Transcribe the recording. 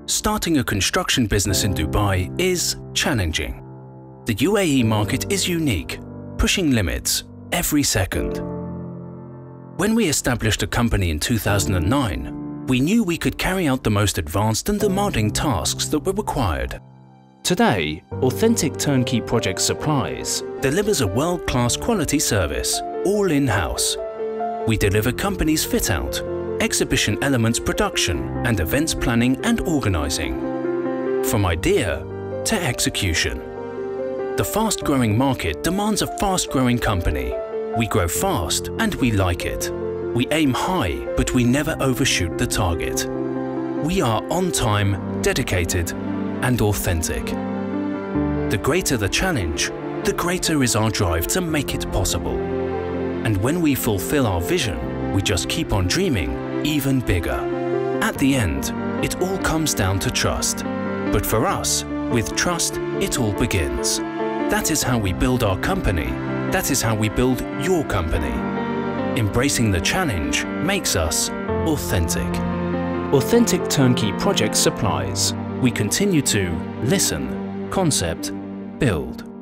Starting a construction business in Dubai is challenging. The UAE market is unique, pushing limits every second. When we established a company in 2009, we knew we could carry out the most advanced and demanding tasks that were required. Today, Authentic Turnkey Project Supplies delivers a world-class quality service, all in-house. We deliver companies fit-out, exhibition elements production and events planning and organizing. From idea to execution. The fast-growing market demands a fast-growing company. We grow fast and we like it. We aim high, but we never overshoot the target. We are on time, dedicated and authentic. The greater the challenge, the greater is our drive to make it possible. And when we fulfill our vision, we just keep on dreaming even bigger. At the end, it all comes down to trust. But for us, with trust, it all begins. That is how we build our company. That is how we build your company. Embracing the challenge makes us authentic. Authentic Turnkey Project Supplies. We continue to listen, concept, build.